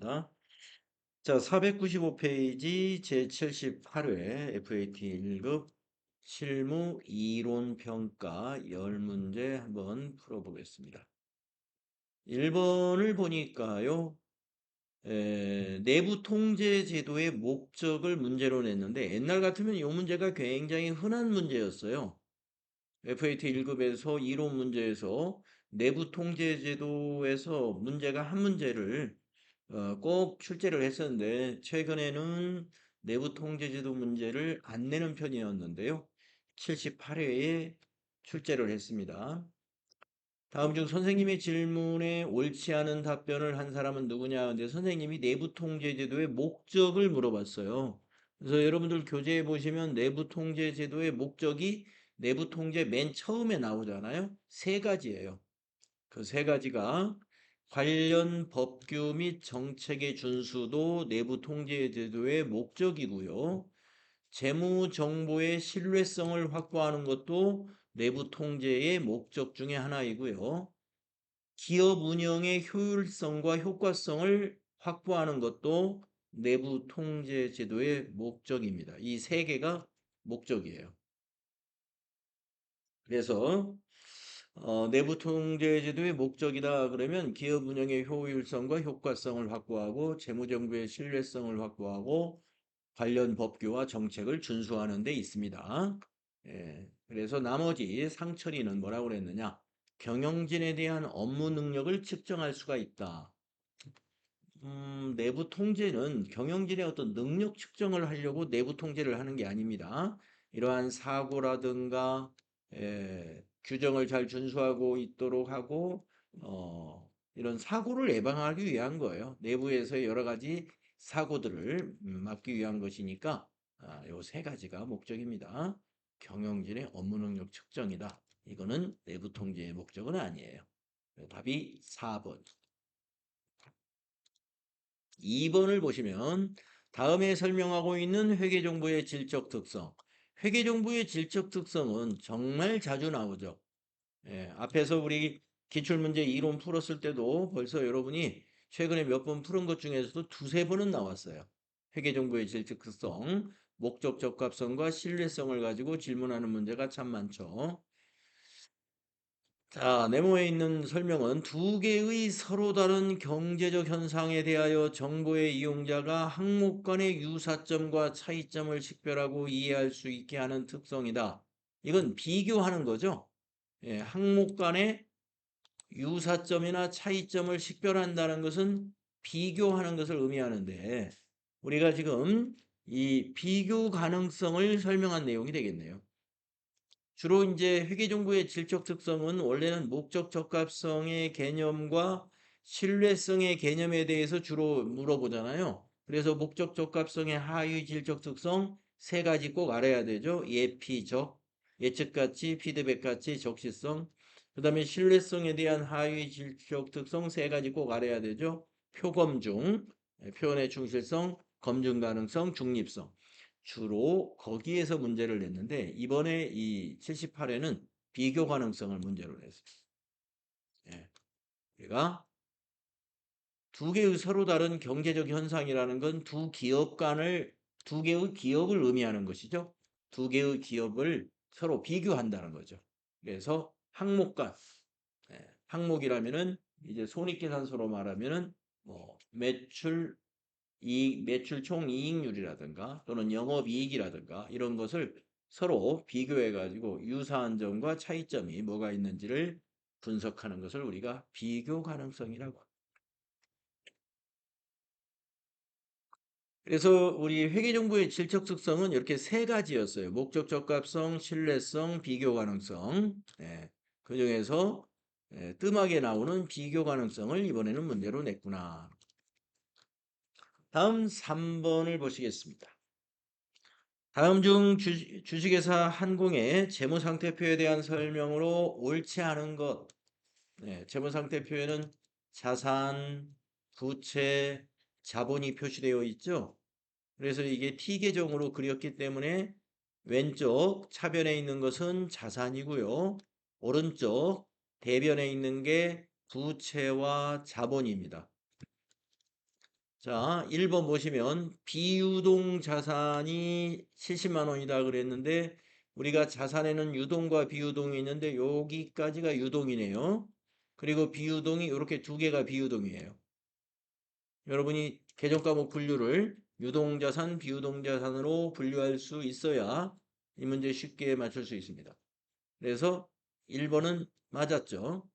보겠습니다. 자, 495페이지 제78회 FAT 1급 실무 이론 평가 10문제 한번 풀어보겠습니다. 1번을 보니까요. 내부 통제 제도의 목적을 문제로 냈는데 옛날 같으면 이 문제가 굉장히 흔한 문제였어요. FAT 1급에서 이론 문제에서 내부 통제 제도에서 문제가 한 문제를 꼭 출제를 했었는데 최근에는 내부 통제제도 문제를 안 내는 편이었는데요. 78회에 출제를 했습니다. 다음 중 선생님의 질문에 옳지 않은 답변을 한 사람은 누구냐? 근데 선생님이 내부 통제제도의 목적을 물어봤어요. 그래서 여러분들 교재에 보시면 내부 통제제도의 목적이 내부 통제 맨 처음에 나오잖아요. 세 가지예요. 그 세 가지가 관련 법규 및 정책의 준수도 내부 통제 제도의 목적이고요. 재무 정보의 신뢰성을 확보하는 것도 내부 통제의 목적 중에 하나이고요. 기업 운영의 효율성과 효과성을 확보하는 것도 내부 통제 제도의 목적입니다. 이 세 개가 목적이에요. 그래서 내부 통제 제도의 목적이다 그러면 기업 운영의 효율성과 효과성을 확보하고 재무정부의 신뢰성을 확보하고 관련 법규와 정책을 준수하는 데 있습니다. 그래서 나머지 상처리는 뭐라고 그랬느냐? 경영진에 대한 업무 능력을 측정할 수가 있다. 내부 통제는 경영진의 어떤 능력 측정을 하려고 내부 통제를 하는 게 아닙니다. 이러한 사고라든가 규정을 잘 준수하고 있도록 하고 이런 사고를 예방하기 위한 거예요. 내부에서의 여러 가지 사고들을 막기 위한 것이니까 요 세 가지가 목적입니다. 경영진의 업무 능력 측정이다. 이거는 내부 통제의 목적은 아니에요. 답이 4번. 2번을 보시면 다음에 설명하고 있는 회계정보의 질적 특성. 회계정보의 질적 특성은 정말 자주 나오죠. 앞에서 우리 기출문제 이론 풀었을 때도 벌써 여러분이 최근에 몇 번 푸른 것 중에서도 두세 번은 나왔어요. 회계정보의 질적 특성, 목적 적합성과 신뢰성을 가지고 질문하는 문제가 참 많죠. 자, 네모에 있는 설명은 두 개의 서로 다른 경제적 현상에 대하여 정보의 이용자가 항목 간의 유사점과 차이점을 식별하고 이해할 수 있게 하는 특성이다. 이건 비교하는 거죠. 항목 간의 유사점이나 차이점을 식별한다는 것은 비교하는 것을 의미하는데 우리가 지금 이 비교 가능성을 설명한 내용이 되겠네요. 주로 이제 회계정보의 질적 특성은 원래는 목적 적합성의 개념과 신뢰성의 개념에 대해서 주로 물어보잖아요. 그래서 목적 적합성의 하위 질적 특성 세 가지 꼭 알아야 되죠. 예피적, 예측가치, 피드백가치, 적시성. 그 다음에 신뢰성에 대한 하위 질적 특성 세 가지 꼭 알아야 되죠. 표검중, 표현의 충실성, 검증 가능성, 중립성. 주로 거기에서 문제를 냈는데 이번에 이 78회는 비교 가능성을 문제로 냈어요. 우리가 두 개의 서로 다른 경제적 현상이라는 건 두 개의 기업을 의미하는 것이죠. 두 개의 기업을 서로 비교한다는 거죠. 그래서 항목간 항목이라면은 이제 손익계산서로 말하면은 뭐 매출 총 이익률이라든가 또는 영업이익이라든가 이런 것을 서로 비교해 가지고 유사한 점과 차이점이 뭐가 있는지를 분석하는 것을 우리가 비교 가능성이라고 합니다. 그래서 우리 회계정보의 질적 특성은 이렇게 세 가지였어요. 목적 적합성, 신뢰성, 비교 가능성. 그 중에서 뜸하게 나오는 비교 가능성을 이번에는 문제로 냈구나. 다음 3번을 보시겠습니다. 다음 중 주식회사 한공의 재무상태표에 대한 설명으로 옳지 않은 것. 재무상태표에는 자산, 부채, 자본이 표시되어 있죠. 그래서 이게 T계정으로 그렸기 때문에 왼쪽 차변에 있는 것은 자산이고요. 오른쪽 대변에 있는 게 부채와 자본입니다. 자, 1번 보시면 비유동 자산이 70만 원이다 그랬는데 우리가 자산에는 유동과 비유동이 있는데 여기까지가 유동이네요. 그리고 비유동이 이렇게 두 개가 비유동이에요. 여러분이 개정 과목 분류를 유동자산, 비유동자산으로 분류할 수 있어야 이 문제 쉽게 맞출 수 있습니다. 그래서 1번은 맞았죠.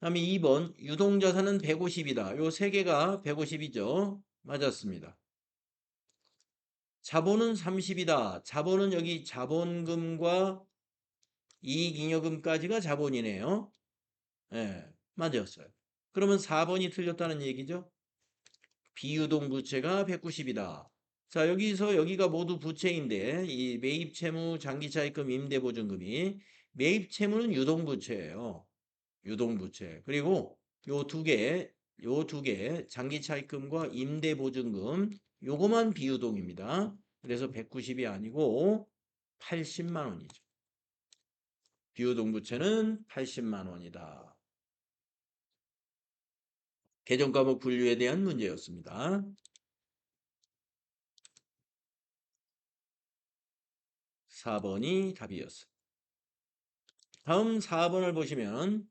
다음에 2번 유동자산은 150이다. 요 세 개가 150이죠. 맞았습니다. 자본은 30이다. 자본은 여기 자본금과 이익잉여금까지가 자본이네요. 예, 맞았어요. 그러면 4번이 틀렸다는 얘기죠. 비유동 부채가 190이다. 자, 여기서 여기가 모두 부채인데 이 매입채무, 장기차입금, 임대보증금이 매입채무는 유동부채예요. 유동부채. 그리고 요 두 개 장기차입금과 임대보증금 요거만 비유동입니다. 그래서 190이 아니고 80만 원이죠. 비유동부채는 80만 원이다. 개정과목 분류에 대한 문제였습니다. 4번이 답이었어요. 다음 4번을 보시면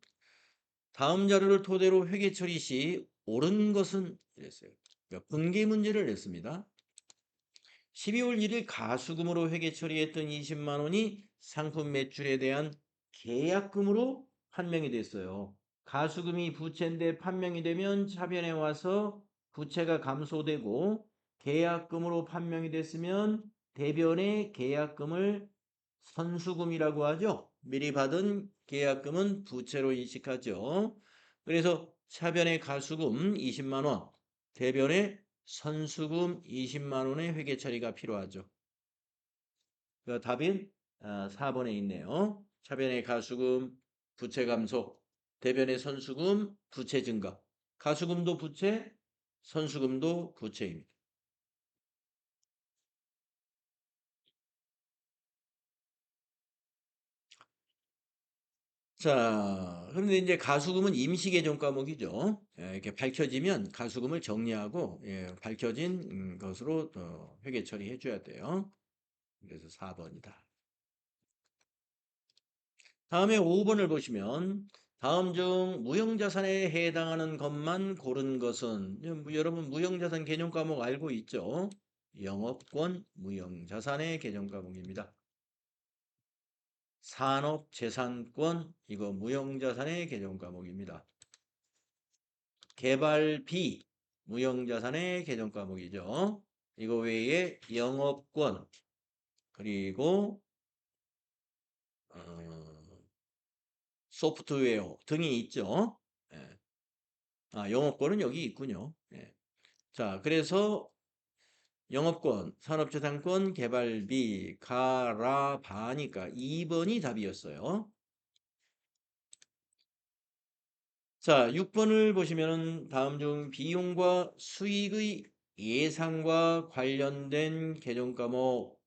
다음 자료를 토대로 회계 처리 시 옳은 것은 이랬어요. 그러니까 분계 문제를 냈습니다. 12월 1일 가수금으로 회계 처리했던 20만 원이 상품 매출에 대한 계약금으로 판명이 됐어요. 가수금이 부채인데 판명이 되면 차변에 와서 부채가 감소되고 계약금으로 판명이 됐으면 대변의 계약금을 선수금이라고 하죠. 미리 받은 계약금은 부채로 인식하죠. 그래서 차변의 가수금 20만 원, 대변의 선수금 20만 원의 회계 처리가 필요하죠. 그 답인 4번에 있네요. 차변의 가수금, 부채 감소, 대변의 선수금, 부채 증가. 가수금도 부채, 선수금도 부채입니다. 자, 그런데 이제 가수금은 임시개정 과목이죠. 예, 이렇게 밝혀지면 가수금을 정리하고 예, 밝혀진 것으로 회계 처리해 줘야 돼요. 그래서 4번이다. 다음에 5번을 보시면 다음 중 무형자산에 해당하는 것만 고른 것은 여러분 무형자산 개념 과목 알고 있죠? 영업권 무형자산의 개념 과목입니다. 산업재산권 이거 무형자산의 개념 과목입니다. 개발비 무형자산의 개념 과목이죠. 이거 외에 영업권 그리고 소프트웨어 등이 있죠. 예. 영업권은 여기 있군요. 예. 자, 그래서 영업권, 산업재산권, 개발비, 가라, 바니까 2번이 답이었어요. 자, 6번을 보시면 다음 중 비용과 수익의 예상과 관련된 개정 과목.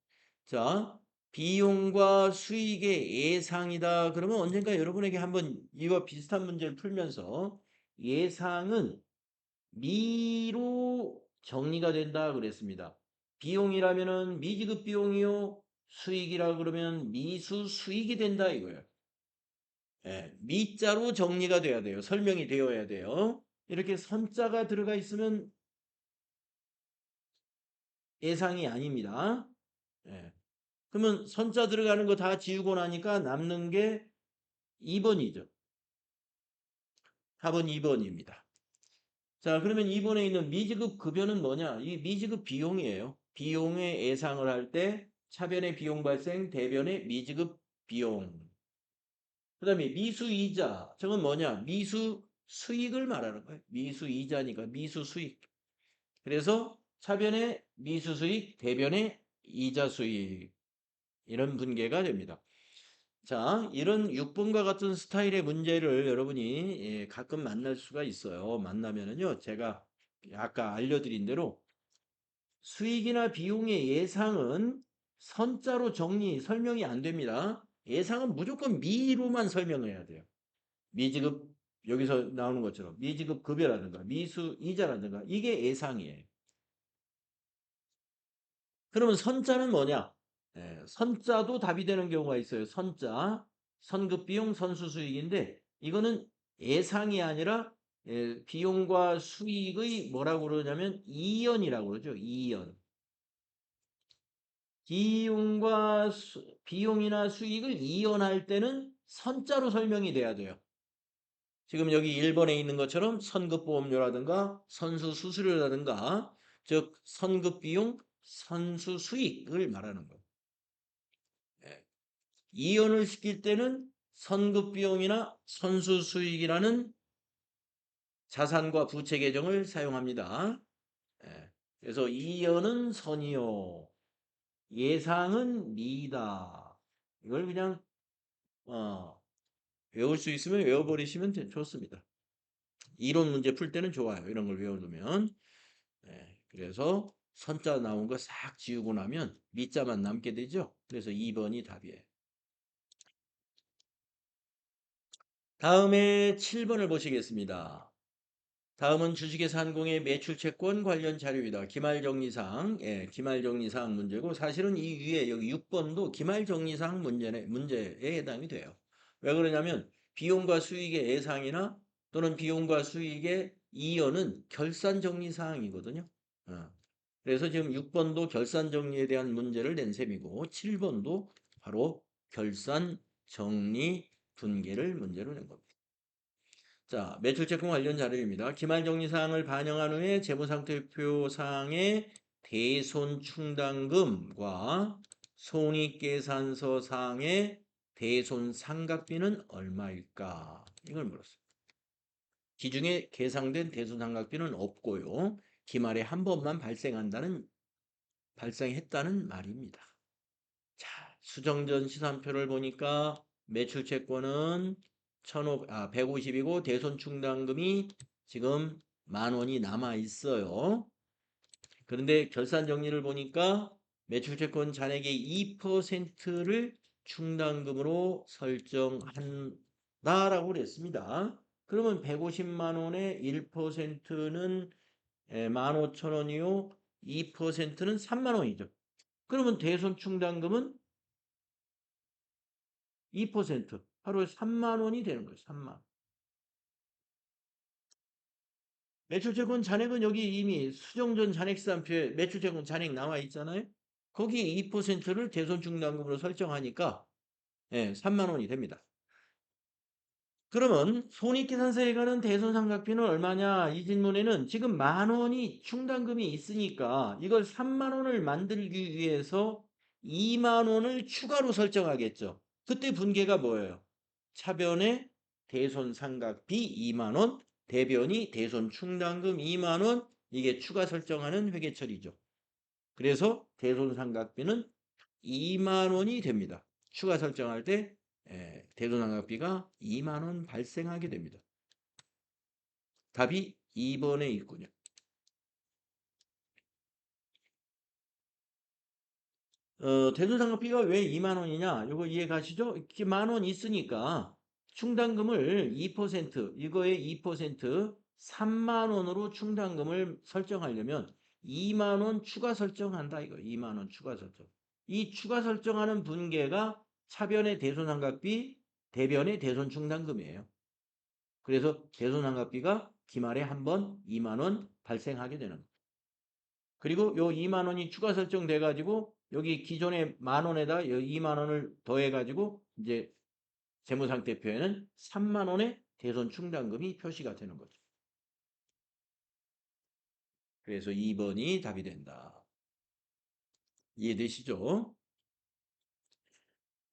자, 비용과 수익의 예상이다. 그러면 언젠가 여러분에게 한번 이와 비슷한 문제를 풀면서 예상은 미로 정리가 된다 그랬습니다. 비용이라면은 미지급 비용이요. 수익이라 그러면 미수 수익이 된다 이거예요. 예, 미자로 정리가 돼야 돼요. 설명이 되어야 돼요. 이렇게 선자가 들어가 있으면 예상이 아닙니다. 예. 그러면 선자 들어가는 거 다 지우고 나니까 남는 게 2번이죠. 답은 2번입니다. 자, 그러면 2번에 있는 미지급 급여는 뭐냐? 이 미지급 비용이에요. 비용의 예상을 할 때 차변의 비용 발생, 대변의 미지급 비용. 그 다음에 미수이자. 저건 뭐냐? 미수 수익을 말하는 거예요. 미수이자니까 미수 수익. 그래서 차변의 미수 수익, 대변의 이자 수익. 이런 분계가 됩니다. 자, 이런 6번과 같은 스타일의 문제를 여러분이 가끔 만날 수가 있어요. 만나면은요, 제가 아까 알려드린 대로 수익이나 비용의 예상은 선자로 설명이 안 됩니다. 예상은 무조건 미로만 설명해야 돼요. 미지급 여기서 나오는 것처럼 미지급 급여라든가 미수 이자라든가 이게 예상이에요. 그러면 선자는 뭐냐? 선자도 답이 되는 경우가 있어요. 선자, 선급비용, 선수수익인데 이거는 예상이 아니라 비용과 수익의 뭐라고 그러냐면 이연이라고 그러죠. 이연. 비용이나 수익을 이연할 때는 선자로 설명이 돼야 돼요. 지금 여기 1번에 있는 것처럼 선급보험료라든가 선수수수료라든가 즉 선급비용, 선수수익을 말하는 거예요. 이연을 시킬 때는 선급비용이나 선수수익이라는 자산과 부채 계정을 사용합니다. 그래서 이연은 선이요. 예상은 미다. 이걸 그냥 외울 수 있으면 외워버리시면 좋습니다. 이론 문제 풀 때는 좋아요. 이런 걸 외워두면. 그래서 선자 나온 거 싹 지우고 나면 미자만 남게 되죠. 그래서 2번이 답이에요. 다음에 7번을 보시겠습니다. 다음은 주식회사 한공의 매출채권 관련 자료이다. 기말정리사항, 기말정리사항 문제고 사실은 이 위에 여기 6번도 기말정리사항 문제에 해당이 돼요. 왜 그러냐면 비용과 수익의 예상이나 또는 비용과 수익의 이연은 결산정리사항이거든요. 그래서 지금 6번도 결산정리에 대한 문제를 낸 셈이고 7번도 바로 결산정리 분계를 문제로 낸 겁니다. 자, 매출채권 관련 자료입니다. 기말정리사항을 반영한 후에 재무상태표상의 대손충당금과 손익계산서상의 대손상각비는 얼마일까? 이걸 물었어요. 기중에 계상된 대손상각비는 없고요. 기말에 한 번만 발생했다는 말입니다. 자, 수정전 시산표를 보니까 매출채권은 150이고 대손충당금이 지금 10,000원이 남아 있어요. 그런데 결산 정리를 보니까 매출채권 잔액의 2%를 충당금으로 설정한다라고 그랬습니다. 그러면 150만 원의 1%는 15,000원이요. 2%는 3만 원이죠. 그러면 대손충당금은 2% 하루에 3만 원이 되는 거예요. 3만. 매출채권 잔액은 여기 이미 수정전 잔액산표에 매출채권 잔액 나와 있잖아요. 거기에 2%를 대손충당금으로 설정하니까 3만 원이 됩니다. 그러면 손익계산서에 관한 대손상각비는 얼마냐? 이 질문에는 지금 10,000원이 충당금이 있으니까 이걸 3만 원을 만들기 위해서 2만 원을 추가로 설정하겠죠. 그때 분계가 뭐예요? 차변에 대손상각비 2만 원, 대변이 대손충당금 2만 원, 이게 추가 설정하는 회계처리죠. 그래서 대손상각비는 2만 원이 됩니다. 추가 설정할 때 대손상각비가 2만 원 발생하게 됩니다. 답이 2번에 있군요. 대손상각비가 왜 2만 원이냐? 이거 이해 가시죠? 이렇게 10,000원 있으니까 충당금을 2%, 이거의 2% 3만 원으로 충당금을 설정하려면 2만 원 추가 설정한다 이거. 2만 원 추가 설정. 이 추가 설정하는 분계가 차변의 대손상각비, 대변의 대손충당금이에요. 그래서 대손상각비가 기말에 한 번 2만 원 발생하게 되는 거예요. 그리고 요 2만 원이 추가 설정돼 가지고 여기 기존의 만 원에다 2만 원을 더해 가지고 이제 재무상태표에는 3만 원의 대손충당금이 표시가 되는 거죠. 그래서 2번이 답이 된다. 이해되시죠?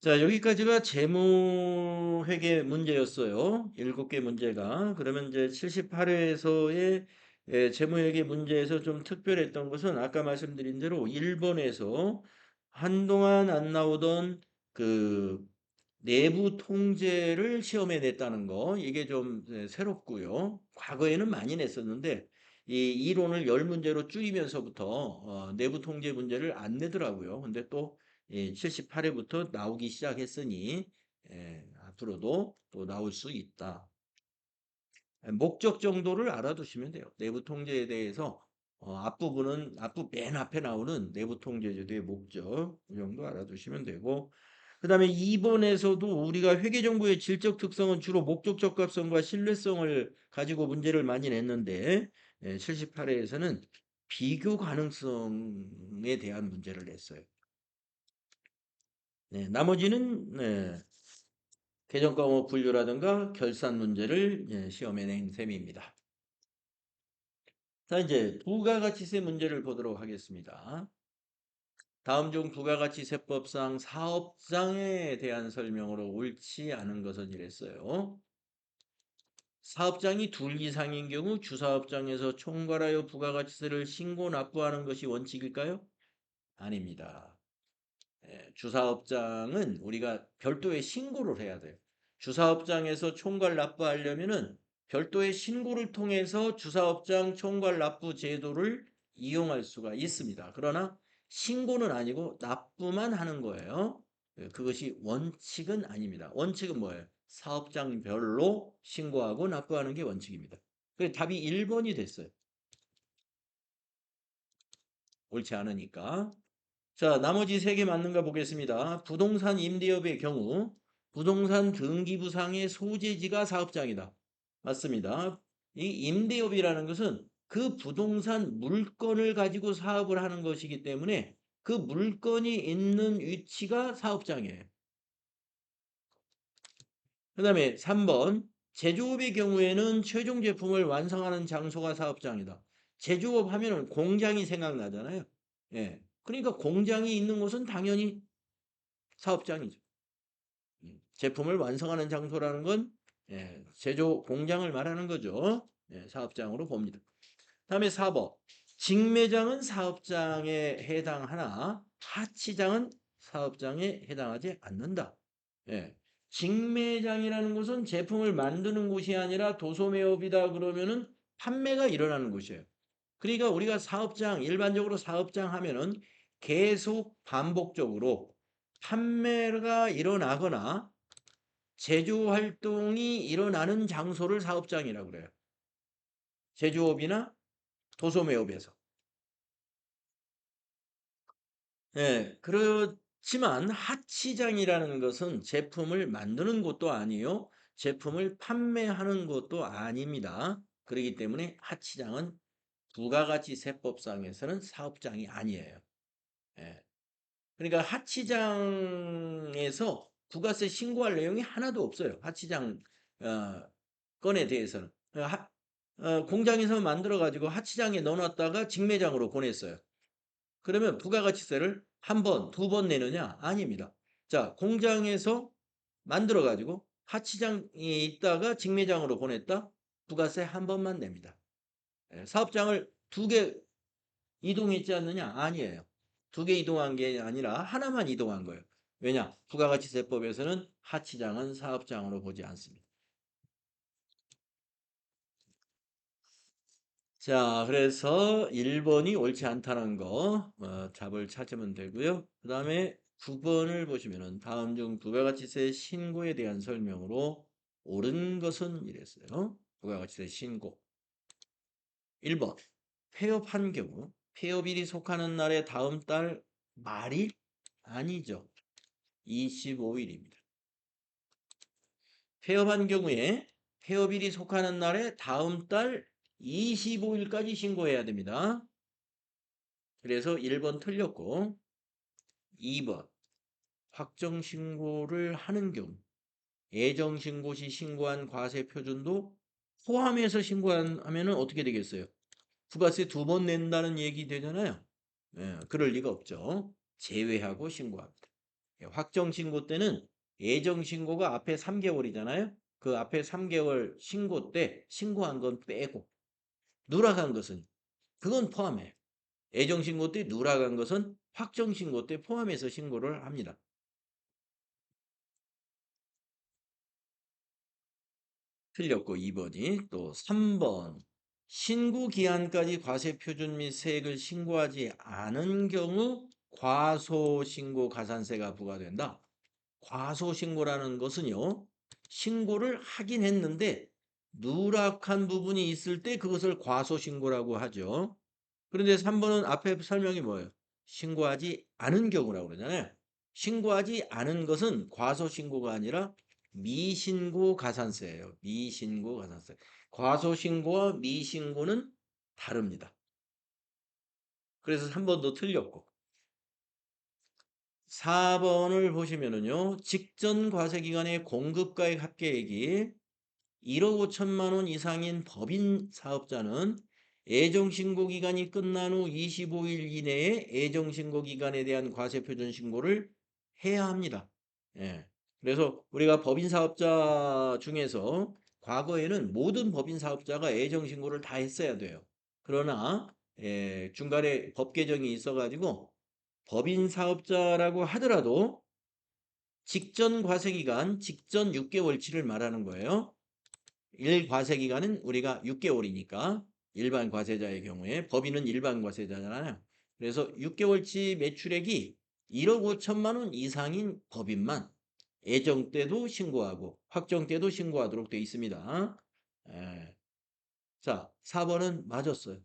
자, 여기까지가 재무회계 문제였어요. 7개 문제가. 그러면 이제 78회에서의 재무회계 문제에서 좀 특별했던 것은 아까 말씀드린 대로 1번에서 한동안 안 나오던 그 내부 통제를 시험에 냈다는 거, 이게 좀 새롭고요. 과거에는 많이 냈었는데 이 이론을 10문제로 줄이면서부터 내부 통제 문제를 안 내더라고요. 근데 또 78회부터 나오기 시작했으니 앞으로도 또 나올 수 있다. 목적 정도를 알아두시면 돼요. 내부 통제에 대해서 앞부분은 맨 앞에 나오는 내부 통제제도의 목적 이 정도 알아두시면 되고 그다음에 2번에서도 우리가 회계정보의 질적 특성은 주로 목적 적합성과 신뢰성을 가지고 문제를 많이 냈는데 78회에서는 비교 가능성에 대한 문제를 냈어요. 네, 나머지는 계정 과목 분류라든가 결산 문제를 시험에 낸 셈입니다. 자, 이제 부가가치세 문제를 보도록 하겠습니다. 다음 중 부가가치세법상 사업장에 대한 설명으로 옳지 않은 것은 이랬어요. 사업장이 둘 이상인 경우 주사업장에서 총괄하여 부가가치세를 신고 납부하는 것이 원칙일까요? 아닙니다. 주사업장은 우리가 별도의 신고를 해야 돼요. 주사업장에서 총괄 납부하려면은 별도의 신고를 통해서 주사업장 총괄 납부 제도를 이용할 수가 있습니다. 그러나 신고는 아니고 납부만 하는 거예요. 그것이 원칙은 아닙니다. 원칙은 뭐예요? 사업장별로 신고하고 납부하는 게 원칙입니다. 그래서 답이 1번이 됐어요. 옳지 않으니까. 자, 나머지 3개 맞는가 보겠습니다. 부동산 임대업의 경우 부동산 등기부상의 소재지가 사업장이다. 맞습니다. 이 임대업이라는 것은 그 부동산 물건을 가지고 사업을 하는 것이기 때문에 그 물건이 있는 위치가 사업장이에요. 그 다음에 3번 제조업의 경우에는 최종 제품을 완성하는 장소가 사업장이다. 제조업 하면은 공장이 생각나잖아요. 예. 그러니까 공장이 있는 곳은 당연히 사업장이죠. 제품을 완성하는 장소라는 건 제조 공장을 말하는 거죠. 사업장으로 봅니다. 다음에 4번. 직매장은 사업장에 해당하나 하치장은 사업장에 해당하지 않는다. 예. 직매장이라는 것은 제품을 만드는 곳이 아니라 도소매업이다 그러면은 판매가 일어나는 곳이에요. 그러니까 우리가 사업장, 일반적으로 사업장 하면은 계속 반복적으로 판매가 일어나거나 제조 활동이 일어나는 장소를 사업장이라고 그래요. 제조업이나 도소매업에서. 그렇지만 하치장이라는 것은 제품을 만드는 곳도 아니요. 제품을 판매하는 곳도 아닙니다. 그렇기 때문에 하치장은 부가가치세법상에서는 사업장이 아니에요. 예. 그러니까 하치장에서 부가세 신고할 내용이 하나도 없어요. 하치장 건에 대해서는. 공장에서 만들어 가지고 하치장에 넣어놨다가 직매장으로 보냈어요. 그러면 부가가치세를 한 번, 두 번 내느냐? 아닙니다. 자, 공장에서 만들어 가지고 하치장에 있다가 직매장으로 보냈다? 부가세 한 번만 냅니다. 사업장을 두 개 이동했지 않느냐? 아니에요. 두 개 이동한 게 아니라 하나만 이동한 거예요. 왜냐? 부가가치세법에서는 하치장은 사업장으로 보지 않습니다. 자, 그래서 1번이 옳지 않다는 거 답을 찾으면 되고요. 그 다음에 9번을 보시면은 다음 중 부가가치세 신고에 대한 설명으로 옳은 것은 이랬어요. 부가가치세 신고. 1번. 폐업한 경우 폐업일이 속하는 날의 다음 달 말일? 아니죠. 25일입니다. 폐업한 경우에 폐업일이 속하는 날의 다음 달 25일까지 신고해야 됩니다. 그래서 1번 틀렸고 2번 확정신고를 하는 경우 예정신고 시 신고한 과세표준도 포함해서 신고하면 어떻게 되겠어요? 부가세 두 번 낸다는 얘기 되잖아요. 그럴 리가 없죠. 제외하고 신고합니다. 확정신고 때는 예정신고가 앞에 3개월이잖아요. 그 앞에 3개월 신고 때 신고한 건 빼고 누락한 것은 그건 포함해요. 예정신고 때 누락한 것은 확정신고 때 포함해서 신고를 합니다. 틀렸고 2번이 또 3번 신고 기한까지 과세 표준 및 세액을 신고하지 않은 경우 과소신고 가산세가 부과된다. 과소신고라는 것은요. 신고를 하긴 했는데 누락한 부분이 있을 때 그것을 과소신고라고 하죠. 그런데 3번은 앞에 설명이 뭐예요? 신고하지 않은 경우라고 그러잖아요. 신고하지 않은 것은 과소신고가 아니라 미신고 가산세예요. 미신고 가산세. 과소신고와 미신고는 다릅니다. 그래서 3번도 틀렸고. 4번을 보시면은요. 직전 과세기간의 공급가액 합계액이 1억 5천만 원 이상인 법인 사업자는 애정신고 기간이 끝난 후 25일 이내에 애정신고 기간에 대한 과세표준 신고를 해야 합니다. 예. 그래서 우리가 법인 사업자 중에서 과거에는 모든 법인 사업자가 애정신고를 다 했어야 돼요. 그러나 중간에 법 개정이 있어가지고 법인 사업자라고 하더라도 직전 과세기간, 직전 6개월치를 말하는 거예요. 1과세기간은 우리가 6개월이니까 일반 과세자의 경우에 법인은 일반 과세자잖아요. 그래서 6개월치 매출액이 1억 5천만 원 이상인 법인만 애정 때도 신고하고 확정 때도 신고하도록 되어 있습니다. 예. 자, 4번은 맞았어요.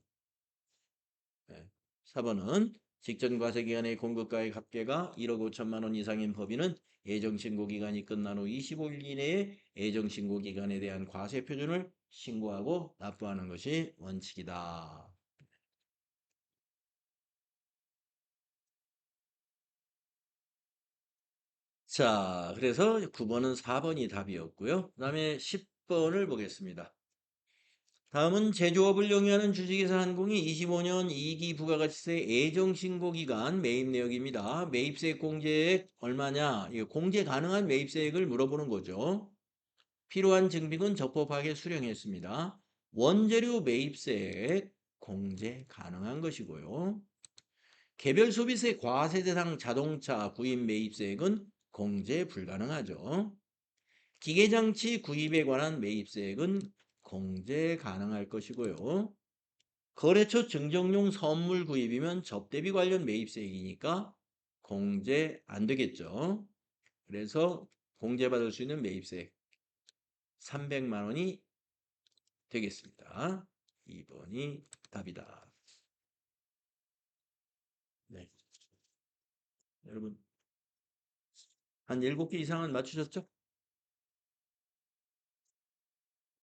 예. 4번은 직전 과세기간의 공급가액 합계가 1억 5천만 원 이상인 법인은 예정신고 기간이 끝난 후 25일 이내에 예정신고 기간에 대한 과세 표준을 신고하고 납부하는 것이 원칙이다. 자, 그래서 9번은 4번이 답이었고요. 그 다음에 10번을 보겠습니다. 다음은 제조업을 영위하는 주식회사 항공이 25년 2기 부가가치세 예정신고 기간 매입 내역입니다. 매입세액 공제액 얼마냐? 이거 공제 가능한 매입세액을 물어보는 거죠. 필요한 증빙은 적법하게 수령했습니다. 원재료 매입세액 공제 가능한 것이고요. 개별 소비세 과세 대상 자동차 구입 매입세액은 공제 불가능하죠. 기계장치 구입에 관한 매입세액은 공제 가능할 것이고요. 거래처 증정용 선물 구입이면 접대비 관련 매입세액이니까 공제 안 되겠죠. 그래서 공제받을 수 있는 매입세액 300만 원이 되겠습니다. 2번이 답이다. 네. 여러분 한 7개 이상은 맞추셨죠?